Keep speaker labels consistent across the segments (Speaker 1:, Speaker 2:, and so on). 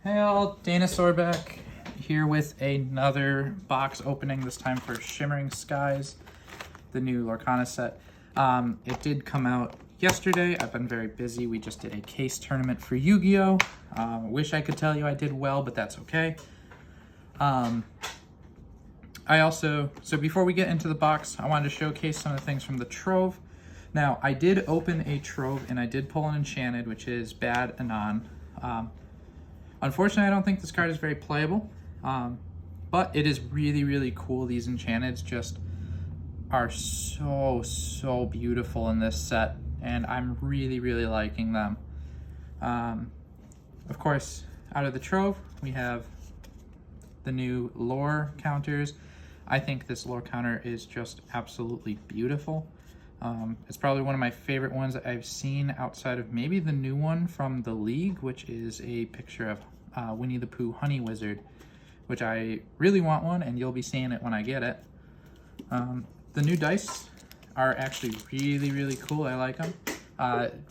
Speaker 1: Hey all, Dinosaur back here with another box opening, this time for Shimmering Skies, the new Lorcana set. It did come out yesterday. I've been very busy. We just did a case tournament for Yu-Gi-Oh! Wish I could tell you I did well, but that's okay. So before we get into the box, I wanted to showcase some of the things from the Trove. Now, I did open a Trove and I did pull an Enchanted, which is Bad Anon. Unfortunately, I don't think this card is very playable, but it is really, really cool. These Enchanteds just are so beautiful in this set, and I'm really, really liking them. Of course, out of the Trove, we have the new lore counters. I think this lore counter is just absolutely beautiful. It's probably one of my favorite ones that I've seen outside of maybe the new one from the League, which is a picture of Winnie the Pooh Honey Wizard, which I really want one, and you'll be seeing it when I get it. The new dice are actually really, really cool. I like them.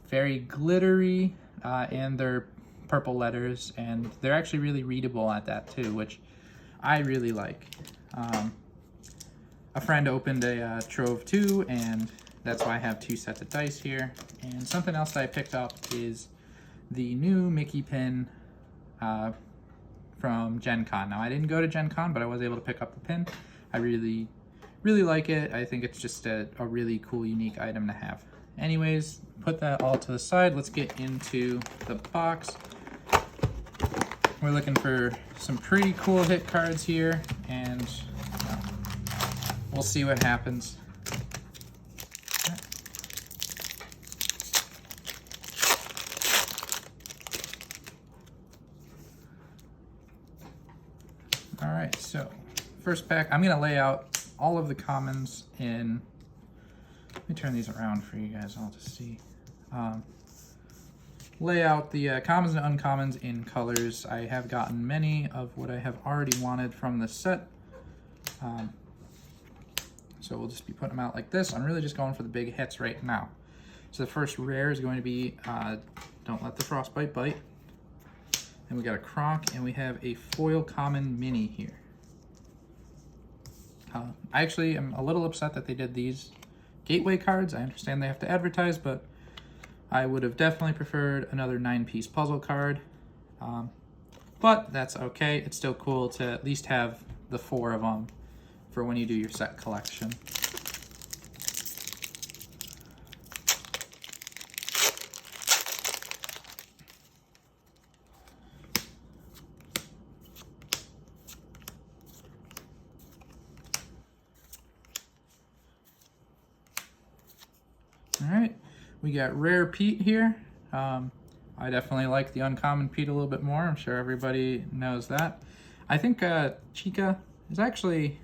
Speaker 1: Very glittery, and they're purple letters, and they're actually really readable at that too, which I really like. A friend opened a Trove too, and that's why I have two sets of dice here. And something else that I picked up is the new Mickey pin from Gen Con. Now, I didn't go to Gen Con, but I was able to pick up the pin. I really, really like it. I think it's just a really cool, unique item to have. Anyways, put that all to the side. Let's get into the box. We're looking for some pretty cool hit cards here, and we'll see what happens. All right, so first pack, I'm gonna lay out all of the commons in, let me turn these around for you guys all to see. Lay out the commons and uncommons in colors. I have gotten many of what I have already wanted from this set. So we'll just be putting them out like this. I'm really just going for the big hits right now. So the first rare is going to be Don't Let the Frostbite Bite. And we got a Kronk, and we have a foil common mini here. I actually am a little upset that they did these gateway cards. I understand they have to advertise, but I would have definitely preferred another 9-piece puzzle card. But that's okay. It's still cool to at least have the 4 of them for when you do your set collection. All right, we got Rare Pete here. I definitely like the uncommon Pete a little bit more. I'm sure everybody knows that. I think Chica is actually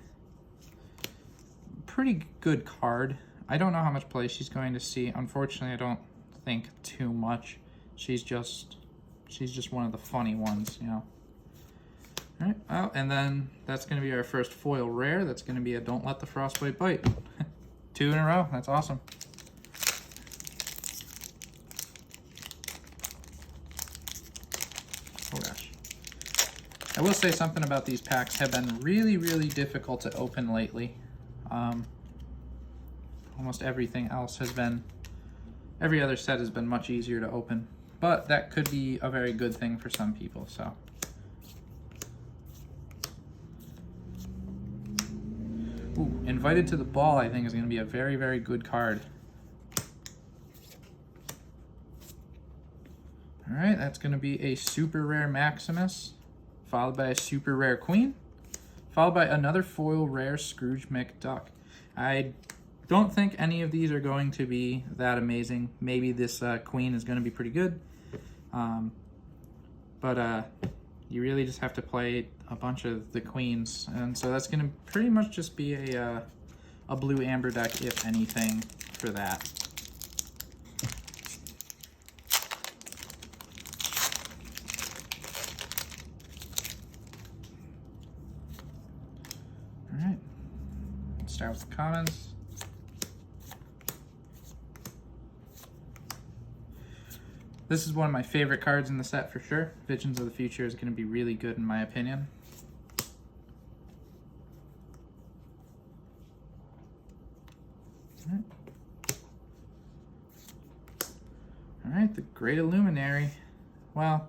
Speaker 1: a pretty good card. I don't know how much play she's going to see. Unfortunately, I don't think too much. She's just one of the funny ones, you know. All right, well, and then that's going to be our first foil rare. That's going to be a Don't Let the Frostbite Bite. 2 in a row. That's awesome. Oh gosh. I will say something about these packs have been really, really difficult to open lately. Almost everything else has been, every other set has been much easier to open, but that could be a very good thing for some people, so. Ooh, Invited to the Ball, I think, is going to be a very, very good card. All right, that's going to be a super rare Maximus, followed by a super rare Queen, followed by another foil rare Scrooge McDuck. I don't think any of these are going to be that amazing. Maybe this Queen is going to be pretty good, but you really just have to play a bunch of the Queens, and so that's going to pretty much just be a blue amber deck, if anything, for that. Alright, let's start with the commons. This is one of my favorite cards in the set for sure. Visions of the Future is going to be really good in my opinion. All right, the Great Illuminary. Well,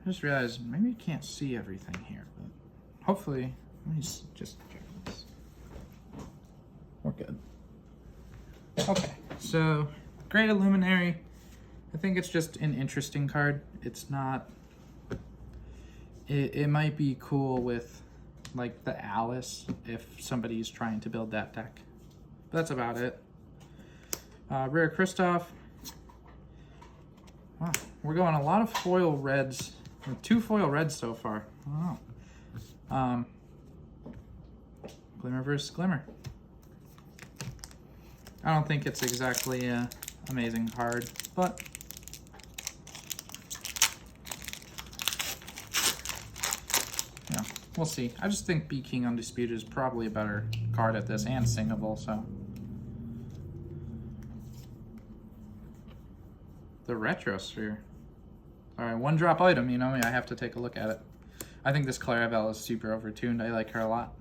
Speaker 1: I just realized maybe you can't see everything here, but hopefully, let me just check this. We're good. Okay, so Great Illuminary, I think it's just an interesting card. It's not, it might be cool with like the Alice if somebody's trying to build that deck. But that's about it. Rare Kristoff. Wow, we're going a lot of foil reds. 2 foil reds so far. Wow. Glimmer versus Glimmer. I don't think it's exactly an amazing card, but yeah, we'll see. I just think Bee King Undisputed is probably a better card at this and singable, so. The Retro Sphere. All right, 1-drop item, you know me, I have to take a look at it. I think this Clarabelle is super overtuned. I like her a lot.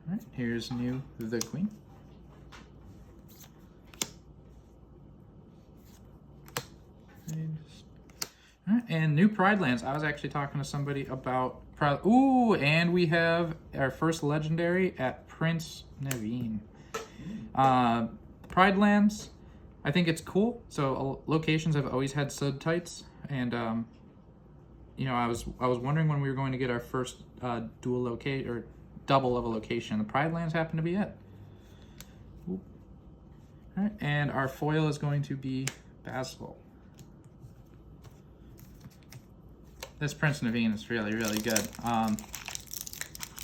Speaker 1: All right, here's new The Queen. All right, and new Pride Lands. I was actually talking to somebody about Pride. Ooh, and we have our first legendary at Prince Naveen. Pride Lands, I think it's cool. So locations have always had subtypes, and you know, I was wondering when we were going to get our first dual locate or double of a location. The Pride Lands happen to be it. Ooh. All right, and our foil is going to be Basil. This Prince Naveen is really, really good.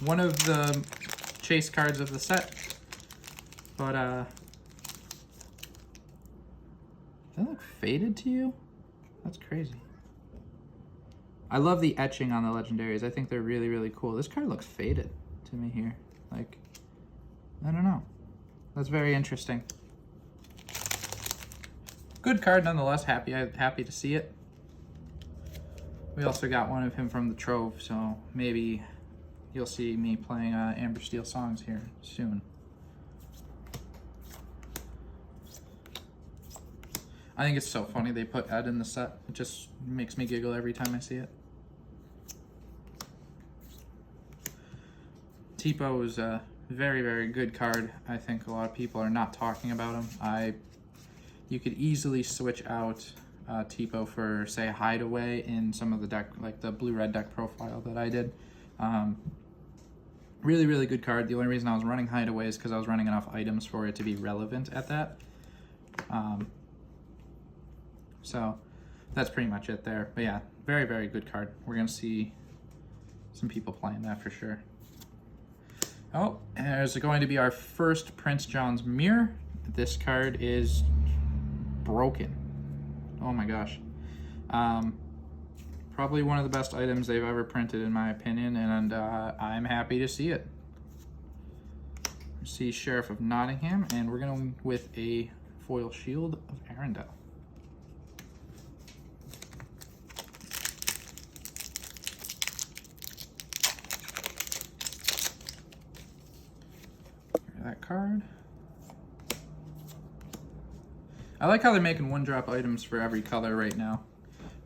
Speaker 1: One of the chase cards of the set, but does that look faded to you? That's crazy. I love the etching on the legendaries. I think they're really, really cool. This card looks faded to me here. Like, I don't know. That's very interesting. Good card nonetheless. Happy to see it. We also got one of him from the Trove, so maybe you'll see me playing Amber Steel songs here soon. I think it's so funny they put Ed in the set. It just makes me giggle every time I see it. Tipo is a very, very good card. I think a lot of people are not talking about him. You could easily switch out Tipo for, say, Hideaway in some of the deck, like the blue-red deck profile that I did. Really, really good card. The only reason I was running Hideaway is because I was running enough items for it to be relevant at that. So that's pretty much it there. But yeah, very, very good card. We're going to see some people playing that for sure. Oh, and there's going to be our first Prince John's Mirror. This card is broken. Oh my gosh. Probably one of the best items they've ever printed in my opinion, and I'm happy to see it. See Sheriff of Nottingham, and we're going with a foil Shield of Arendelle. That card. I like how they're making 1-drop items for every color right now.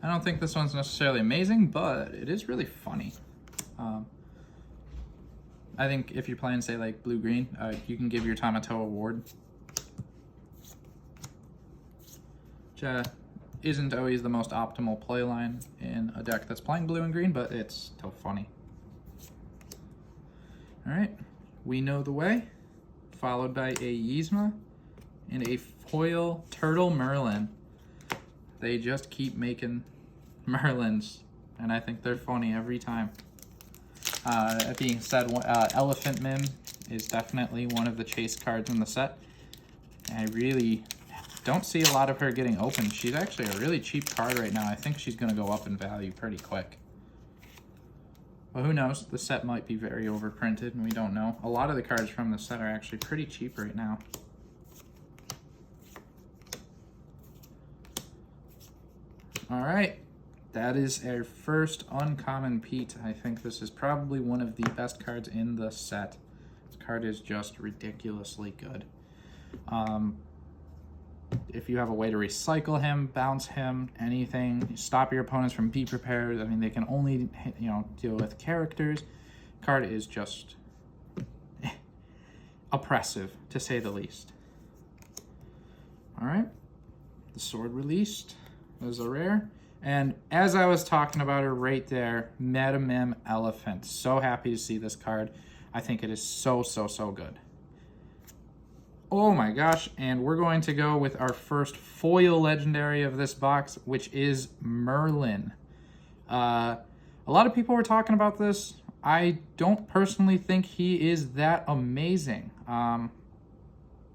Speaker 1: I don't think this one's necessarily amazing, but it is really funny. I think if you're playing, say, like blue-green, you can give your Tomato a ward. Which isn't always the most optimal play line in a deck that's playing blue and green, but it's still funny. All right, We Know the Way, followed by a Yzma and a foil Turtle Merlin. They just keep making Merlins, and I think they're funny every time. That being said, Elephant Mim is definitely one of the chase cards in the set. I really don't see a lot of her getting opened. She's actually a really cheap card right now. I think she's going to go up in value pretty quick. But who knows? The set might be very overprinted, and we don't know. A lot of the cards from the set are actually pretty cheap right now. All right, that is our first uncommon Pete. I think this is probably one of the best cards in the set. This card is just ridiculously good. If you have a way to recycle him, bounce him, anything, stop your opponents from be prepared. I mean, they can only, deal with characters. Card is just oppressive, to say the least. All right, the sword released. There's a rare. And as I was talking about her right there, Madame Elephant. So happy to see this card. I think it is so, so, so good. Oh my gosh, and we're going to go with our first foil legendary of this box, which is Merlin. A lot of people were talking about this. I don't personally think he is that amazing.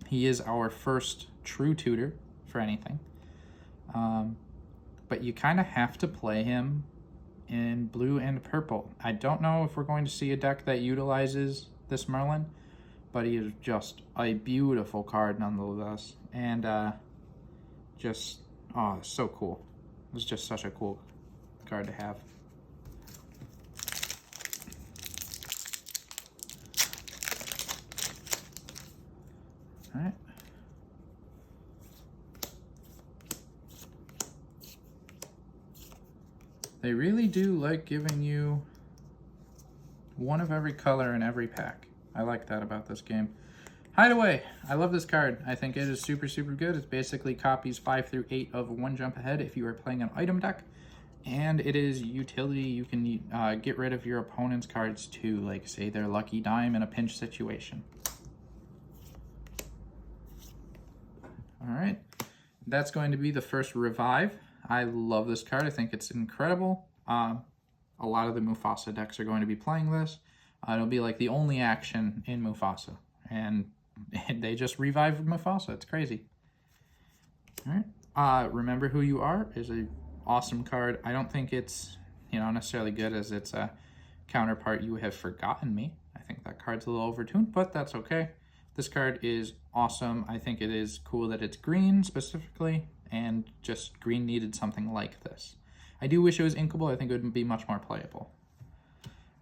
Speaker 1: He is our first true tutor for anything. But you kind of have to play him in blue and purple. I don't know if we're going to see a deck that utilizes this Merlin, but he is just a beautiful card nonetheless. And it's so cool. It's just such a cool card to have. All right. They really do like giving you one of every color in every pack. I like that about this game. Hideaway. I love this card. I think it is super, super good. It basically copies 5 through 8 of One Jump Ahead if you are playing an item deck. And it is utility. You can get rid of your opponent's cards too, like say their lucky dime in a pinch situation. All right. That's going to be the first revive. I love this card. I think it's incredible. A lot of the Mufasa decks are going to be playing this. It'll be like the only action in Mufasa. And they just revived Mufasa. It's crazy. All right. Remember Who You Are is an awesome card. I don't think it's necessarily good as its counterpart, You Have Forgotten Me. I think that card's a little overtuned, but that's okay. This card is awesome. I think it is cool that it's green specifically, and just green needed something like this. I do wish it was inkable. I think it would be much more playable.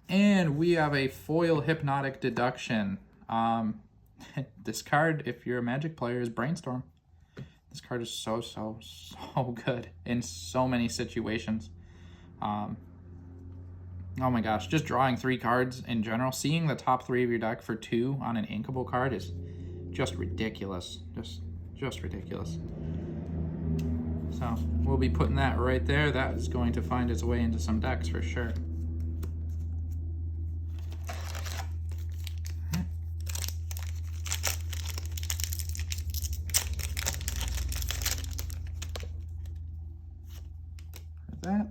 Speaker 1: And we have a foil Hypnotic Deduction. This card, if you're a Magic player, is Brainstorm. This card is so, so, so good in so many situations. Oh my gosh, just drawing 3 cards in general, seeing the top 3 of your deck for 2 on an inkable card is just ridiculous. Just ridiculous. So we'll be putting that right there. That is going to find its way into some decks for sure. That.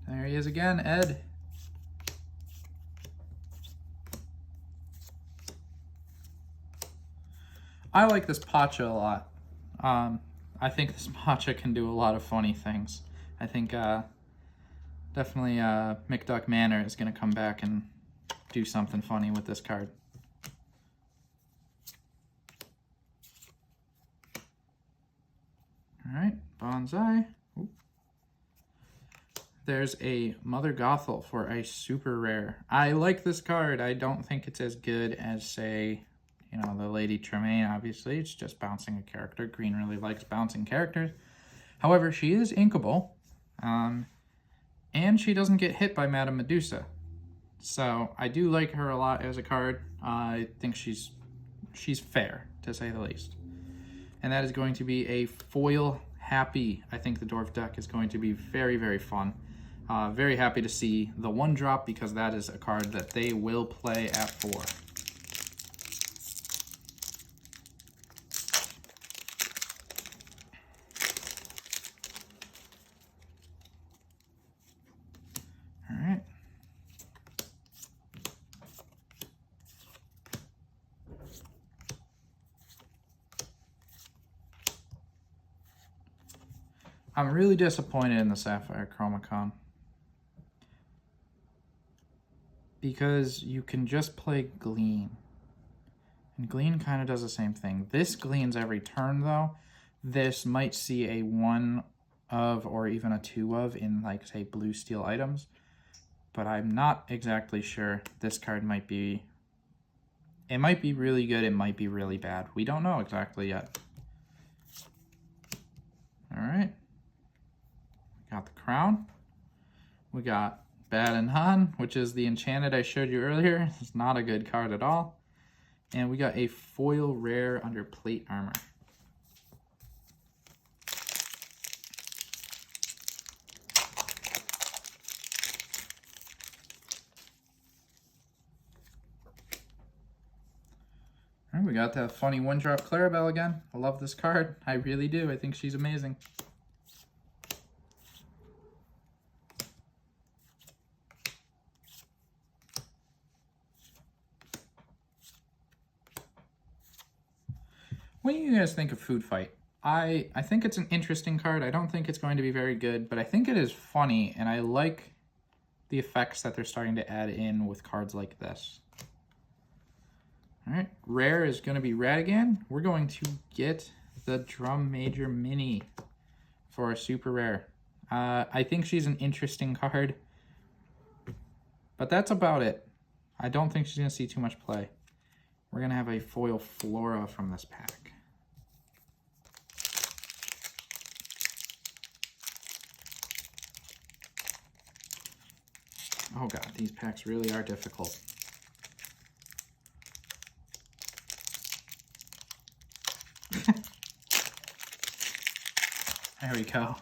Speaker 1: There he is again, Ed. I like this Pacha a lot. I think this Pacha can do a lot of funny things. I think definitely McDuck Manor is going to come back and do something funny with this card. All right, Bonsai. Ooh. There's a Mother Gothel for a super rare. I like this card. I don't think it's as good as, say, the Lady Tremaine, obviously. It's just bouncing a character. Green really likes bouncing characters. However, she is inkable. And she doesn't get hit by Madame Medusa. So I do like her a lot as a card. I think she's fair, to say the least. And that is going to be a foil Happy. I think the Dwarf deck is going to be very, very fun. Very happy to see the 1-drop because that is a card that they will play at 4. I'm really disappointed in the Sapphire Chromacon because you can just play Glean. And Glean kind of does the same thing. This gleans every turn, though. This might see a 1 of or even a 2 of in like say blue steel items, but I'm not exactly sure. This card might be, it might be really good, it might be really bad. We don't know exactly yet. All right, got the crown. We got Bad and Han, which is the enchanted I showed you earlier. It's not a good card at all. And we got a foil rare under plate armor. All right, we got that funny one-drop Clarabelle again. I love this card. I really do. I think she's amazing. What do you guys think of Food Fight? I think it's an interesting card. I don't think it's going to be very good, but I think it is funny, and I like the effects that they're starting to add in with cards like this. All right, rare is going to be red again. We're going to get the Drum Major Mini for a super rare. I think she's an interesting card, but that's about it. I don't think she's going to see too much play. We're going to have a foil Flora from this pack. Oh god, these packs really are difficult. There we go.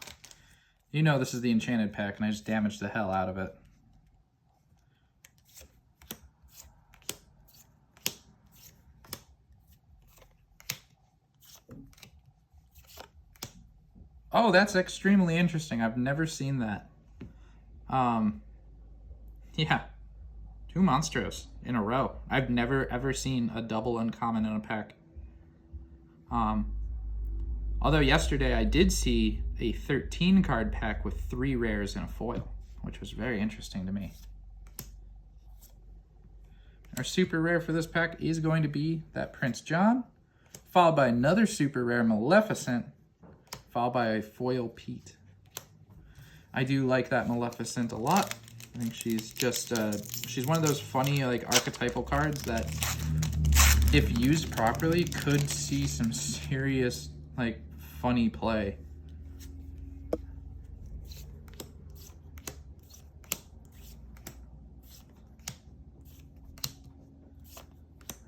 Speaker 1: You know this is the enchanted pack, and I just damaged the hell out of it. Oh, that's extremely interesting. I've never seen that. Yeah. 2 Monstros in a row. I've never ever seen a double uncommon in a pack. Although yesterday I did see a 13 card pack with 3 rares and a foil, which was very interesting to me. Our super rare for this pack is going to be that Prince John, followed by another super rare Maleficent, followed by a foil Pete. I do like that Maleficent a lot. I think she's just, she's one of those funny like archetypal cards that if used properly could see some serious like funny play.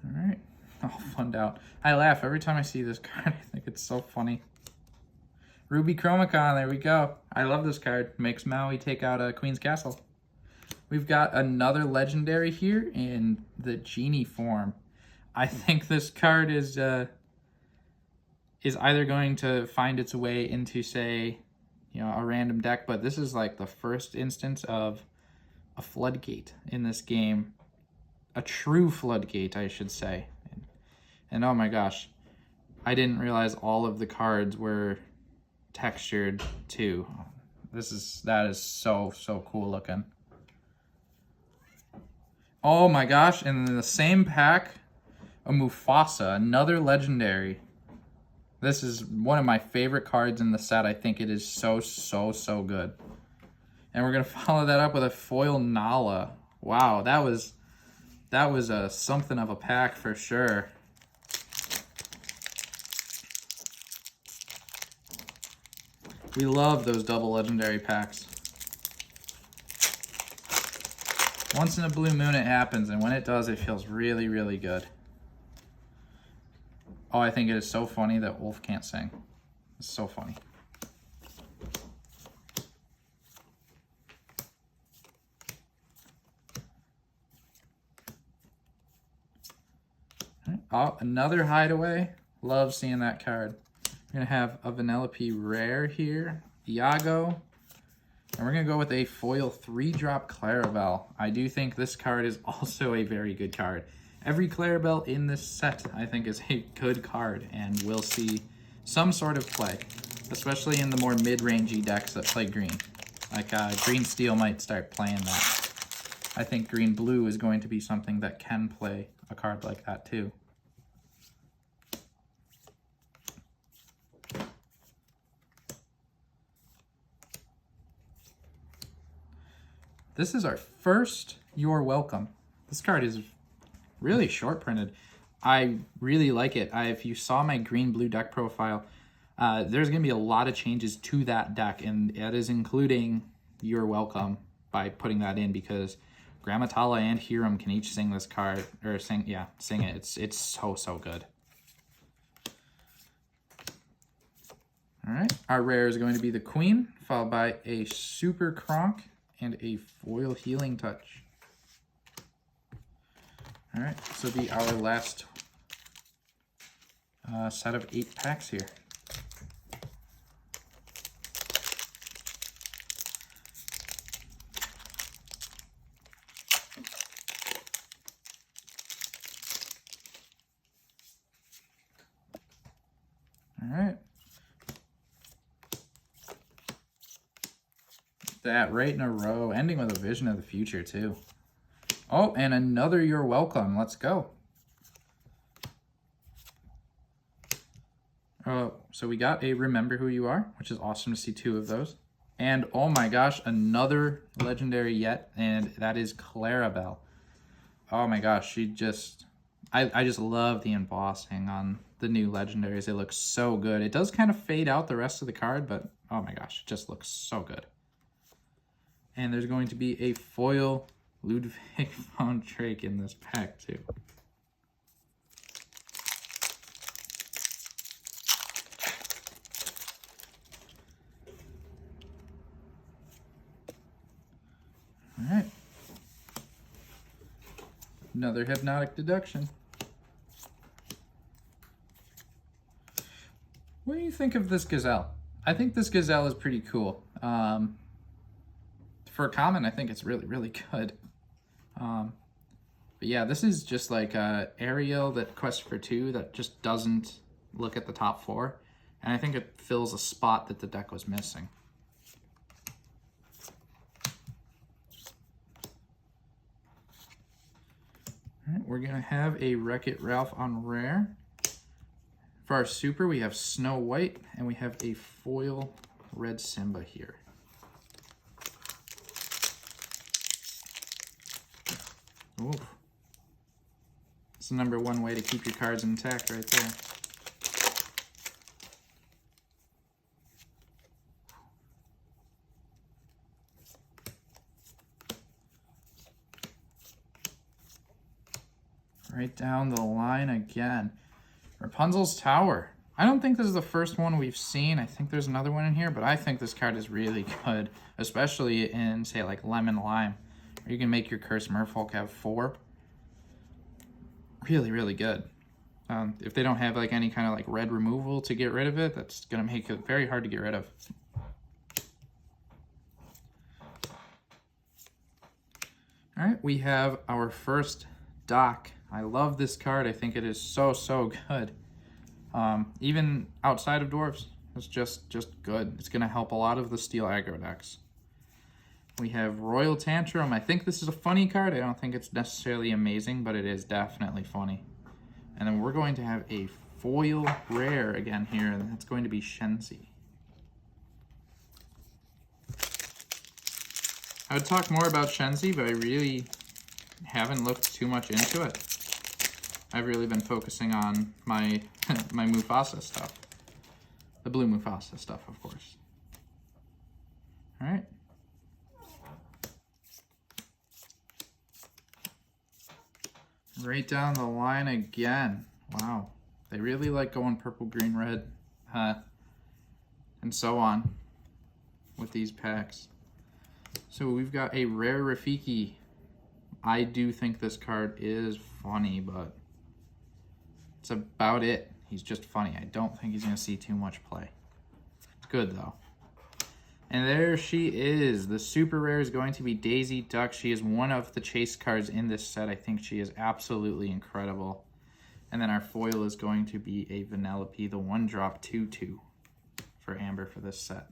Speaker 1: All right, all funned out. I laugh every time I see this card. I think it's so funny. Ruby Chromacon, there we go. I love this card. Makes Maui take out Queen's Castle. We've got another legendary here in the Genie form. I think this card is either going to find its way into, say, you know, a random deck, but this is like the first instance of a floodgate in this game. A true floodgate, I should say. And oh my gosh, I didn't realize all of the cards were textured too. That is so cool looking. Oh my gosh, and in the same pack, a Mufasa, another legendary. This is one of my favorite cards in the set. I think it is so good. And we're gonna follow that up with a foil Nala. Wow, that was a something of a pack for sure. We love those double legendary packs. Once in a blue moon it happens, and when it does, it feels really good. Oh, I think it is so funny that Wolf can't sing. It's so funny. Oh, another hideaway. Love seeing that card. We're going to have a Vanellope rare here, Iago, and we're going to go with a foil 3-drop Clarabelle. I do think this card is also a very good card. Every Clarabelle in this set, I think, is a good card, and we'll see some sort of play, especially in the more mid-rangey decks that play green. Like Green Steel might start playing that. I think Green Blue is going to be something that can play a card like that too. This is our first You're Welcome. This card is really short printed. I really like it. If you saw my green-blue deck profile, there's going to be a lot of changes to that deck, and it is including You're Welcome by putting that in, because Grammatala and Hiram can each sing this card, or sing it. It's so good. All right, our rare is going to be the Queen, followed by a Super Kronk and a foil Healing Touch. All right, this will be our last set of 8 packs here. All right. That right in a row, ending with a Vision of the Future too. Oh, and another You're Welcome. Let's go. So we got a Remember Who You Are, which is awesome to see 2 of those. And oh my gosh, another legendary yet, and that is Clarabelle. Oh my gosh, I just love the embossing on the new legendaries. It looks so good. It does kind of fade out the rest of the card, but oh my gosh, it just looks so good. And there's going to be a foil Ludwig von Drake in this pack too. All right. Another Hypnotic Deduction. What do you think of this Gazelle? I think this Gazelle is pretty cool. For a common, I think it's really good. But yeah, this is just like Ariel that quests for 2 that just doesn't look at the top 4. And I think it fills a spot that the deck was missing. All right, we're gonna have a Wreck-It Ralph on rare. For our super, we have Snow White, and we have a foil Red Simba here. Ooh. It's the #1 way to keep your cards intact right there. Right down the line again. Rapunzel's Tower. I don't think this is the first one we've seen. I think there's another one in here, but I think this card is really good, especially in, say, like Lemon Lime. You can make your Curse Merfolk have 4. Really good. If they don't have like any kind of like red removal to get rid of it, that's gonna make it very hard to get rid of. All right, we have our first Doc. I love this card. I think it is so good. Even outside of dwarves, it's just good. It's gonna help a lot of the steel aggro decks. We have Royal Tantrum. I think this is a funny card. I don't think it's necessarily amazing, but it is definitely funny. And then we're going to have a foil rare again here, and that's going to be Shenzi. I would talk more about Shenzi, but I really haven't looked too much into it. I've really been focusing on my my Mufasa stuff. The blue Mufasa stuff, of course. All right. Right down the line again. Wow. They really like going purple, green, red, and so on with these packs. So we've got a rare Rafiki. I do think this card is funny, but it's about it. He's just funny. I don't think he's going to see too much play. It's good, though. And there she is. The super rare is going to be Daisy Duck. She is one of the chase cards in this set. I think she is absolutely incredible. And then our foil is going to be a Vanellope, the 1-drop 2/2 for Amber for this set.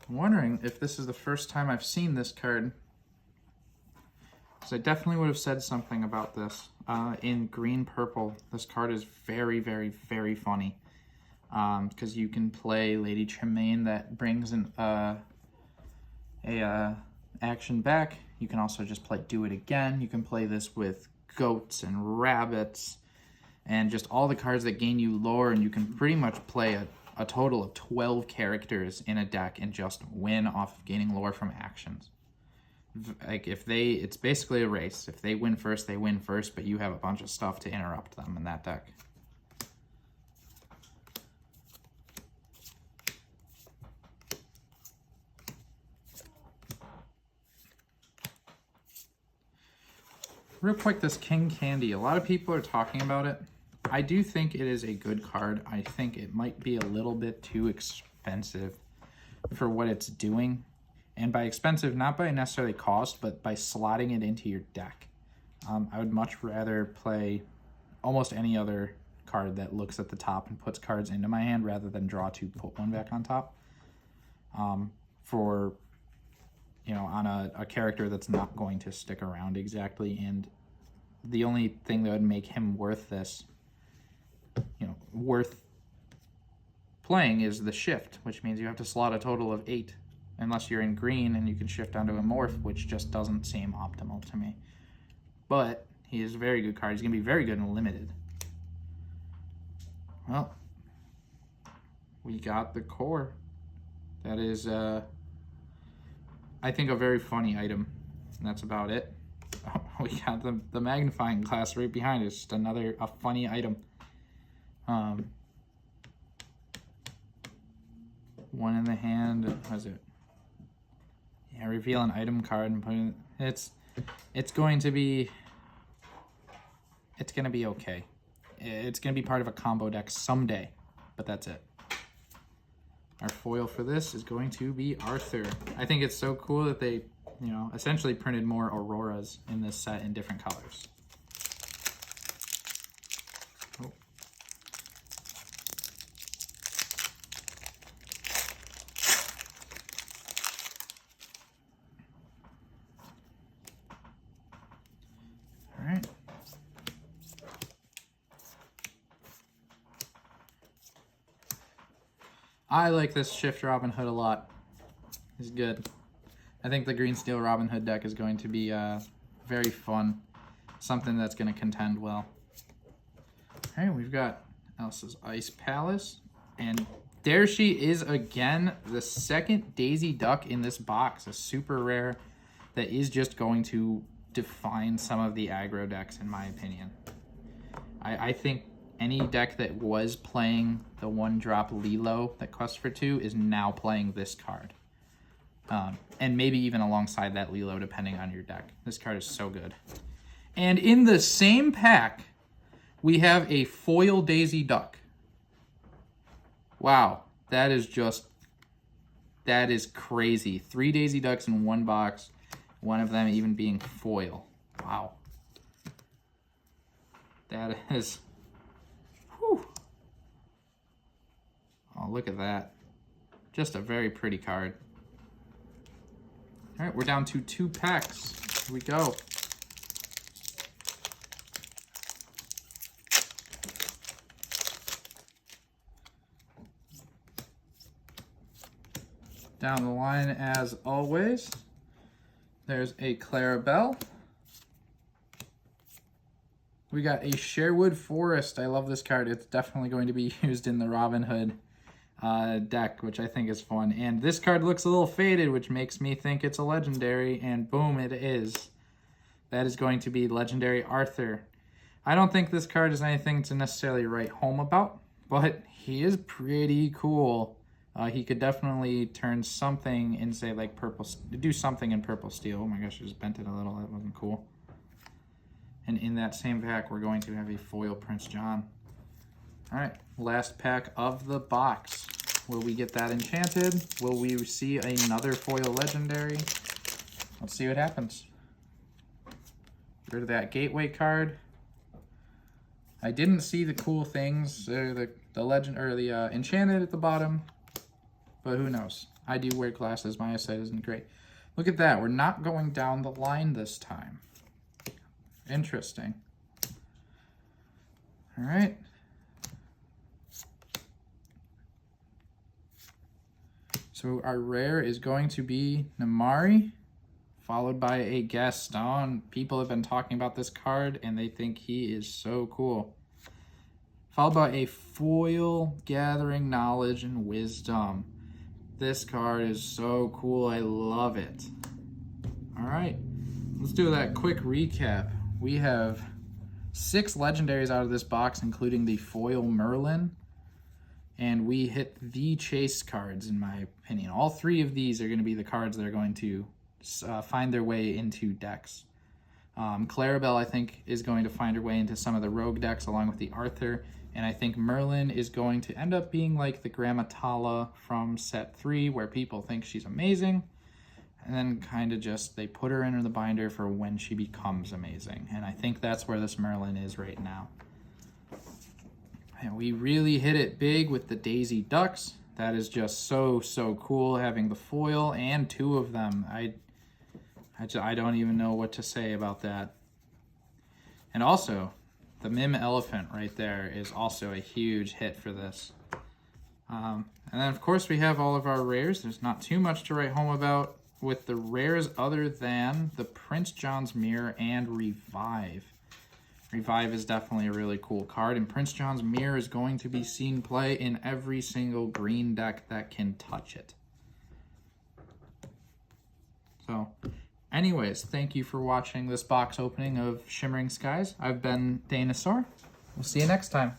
Speaker 1: I'm wondering if this is the first time I've seen this card because I definitely would have said something about this. In green-purple, this card is very, very, very funny. Because you can play Lady Tremaine that brings an action back. You can also just play Do It Again. You can play this with goats and rabbits and just all the cards that gain you lore, and you can pretty much play a total of 12 characters in a deck and just win off of gaining lore from actions. Like, it's basically a race. If they win first, they win first, but you have a bunch of stuff to interrupt them in that deck. Real quick, this King Candy. A lot of people are talking about it. I do think it is a good card. I think it might be a little bit too expensive for what it's doing. And by expensive, not by necessarily cost, but by slotting it into your deck. I would much rather play almost any other card that looks at the top and puts cards into my hand rather than draw to put one back on top. For, you know, on a character that's not going to stick around exactly. And the only thing that would make him worth this, you know, worth playing is the shift, which means you have to slot a total of 8. Unless you're in green and you can shift onto a morph, which just doesn't seem optimal to me. But he is a very good card. He's going to be very good in limited. Well, we got the core. That is, I think, a very funny item. And that's about it. Oh, we got the magnifying glass right behind us. Just a funny item. One in the hand. What is it? Yeah, reveal an item card and put it. It's going to be okay. It's going to be part of a combo deck someday, but that's it. Our foil for this is going to be Arthur. I think it's so cool that they, you know, essentially printed more Auroras in this set in different colors. Oh. All right. I like this Shift Robin Hood a lot. It's good. I think the Green Steel Robin Hood deck is going to be very fun. Something that's going to contend well. All right, we've got Elsa's Ice Palace. And there she is again, the second Daisy Duck in this box. A super rare that is just going to define some of the aggro decks, in my opinion. I think any deck that was playing the 1-drop Lilo that costs for 2 is now playing this card. And maybe even alongside that Lilo, depending on your deck. This card is so good. And in the same pack, we have a foil Daisy Duck. Wow, that is crazy. 3 Daisy Ducks in one box, one of them even being foil. Wow. That is... Whew. Oh, look at that. Just a very pretty card. All right, we're down to 2 packs. Here we go. Down the line, as always, there's a Clarabelle. We got a Sherwood Forest. I love this card. It's definitely going to be used in the Robin Hood deck, which I think is fun. And this card looks a little faded, which makes me think it's a legendary, and boom, it is. That is going to be legendary Arthur. I don't think this card is anything to necessarily write home about, but he is pretty cool. He could definitely turn something in, say, like purple, do something in purple steel. Oh my gosh, I just bent it a little. That wasn't cool. And in that same pack, we're going to have a foil Prince John. All right, last pack of the box. Will we get that enchanted? Will we see another foil legendary? Let's see what happens. Get rid of that gateway card. I didn't see the cool things, the legend or the enchanted at the bottom, but who knows? I do wear glasses. My eyesight isn't great. Look at that. We're not going down the line this time. Interesting. All right. So our rare is going to be Namari, followed by a Gaston. People have been talking about this card, and they think he is so cool. Followed by a foil, Gathering Knowledge and Wisdom. This card is so cool. I love it. All right, let's do that quick recap. We have 6 legendaries out of this box, including the foil Merlin. And we hit the chase cards, in my opinion. All 3 of these are going to be the cards that are going to find their way into decks. Clarabelle, I think, is going to find her way into some of the rogue decks along with the Arthur. And I think Merlin is going to end up being like the Grammatala from set 3, where people think she's amazing. And then kind of just, they put her in the binder for when she becomes amazing. And I think that's where this Merlin is right now. And we really hit it big with the Daisy Ducks. That is just so, so cool, having the foil and 2 of them. I don't even know what to say about that. And also, the Mim Elephant right there is also a huge hit for this. And then, of course, we have all of our rares. There's not too much to write home about with the rares other than the Prince John's Mirror and Revive. Revive is definitely a really cool card, and Prince John's Mirror is going to be seen play in every single green deck that can touch it. So, anyways, thank you for watching this box opening of Shimmering Skies. I've been Danosaur. We'll see you next time.